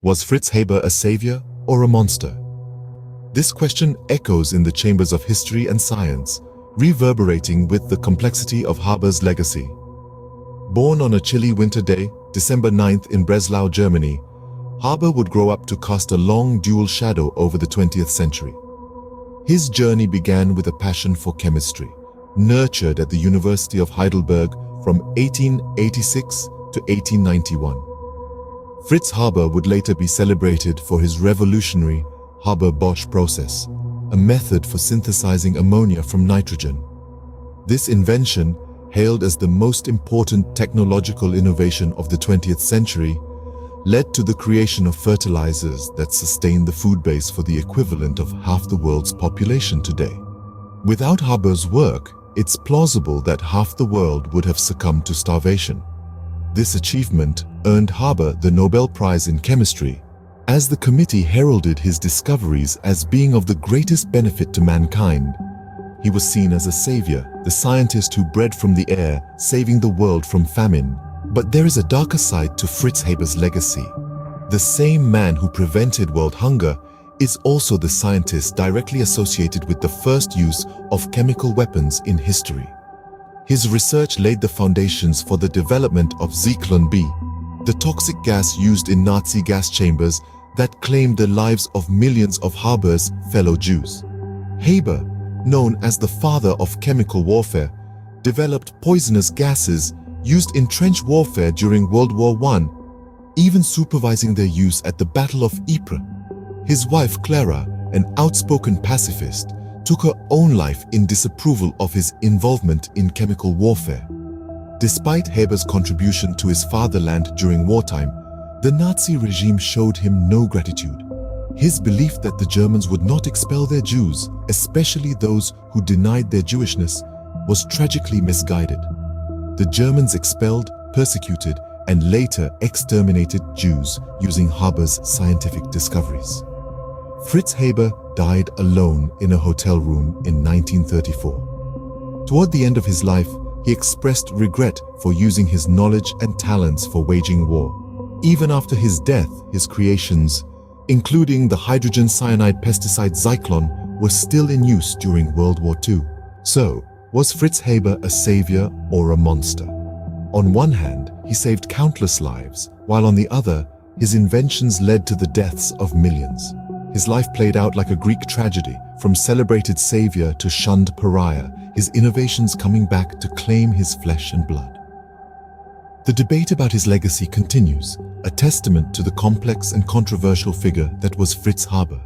Was Fritz Haber a savior or a monster? This question echoes in the chambers of history and science, reverberating with the complexity of Haber's legacy. Born on a chilly winter day, December 9th in Breslau, Germany, Haber would grow up to cast a long dual shadow over the 20th century. His journey began with a passion for chemistry, nurtured at the University of Heidelberg from 1886 to 1891. Fritz Haber would later be celebrated for his revolutionary Haber-Bosch process, a method for synthesizing ammonia from nitrogen. This invention, hailed as the most important technological innovation of the 20th century, led to the creation of fertilizers that sustain the food base for the equivalent of half the world's population today. Without Haber's work, it's plausible that half the world would have succumbed to starvation. This achievement earned Haber the Nobel Prize in Chemistry, as the committee heralded his discoveries as being of the greatest benefit to mankind. He was seen as a savior, the scientist who bred from the air, saving the world from famine. But there is a darker side to Fritz Haber's legacy. The same man who prevented world hunger is also the scientist directly associated with the first use of chemical weapons in history. His research laid the foundations for the development of Zyklon B, the toxic gas used in Nazi gas chambers that claimed the lives of millions of Haber's fellow Jews. Haber, known as the father of chemical warfare, developed poisonous gases used in trench warfare during World War I, even supervising their use at the Battle of Ypres. His wife Clara, an outspoken pacifist, took her own life in disapproval of his involvement in chemical warfare. Despite Haber's contribution to his fatherland during wartime, the Nazi regime showed him no gratitude. His belief that the Germans would not expel their Jews, especially those who denied their Jewishness, was tragically misguided. The Germans expelled, persecuted, and later exterminated Jews using Haber's scientific discoveries. Fritz Haber died alone in a hotel room in 1934. Toward the end of his life, he expressed regret for using his knowledge and talents for waging war. Even after his death, his creations, including the hydrogen cyanide pesticide Zyklon, were still in use during World War II. So, was Fritz Haber a savior or a monster? On one hand, he saved countless lives, while on the other, his inventions led to the deaths of millions. His life played out like a Greek tragedy, from celebrated savior to shunned pariah, his innovations coming back to claim his flesh and blood. The debate about his legacy continues, a testament to the complex and controversial figure that was Fritz Haber.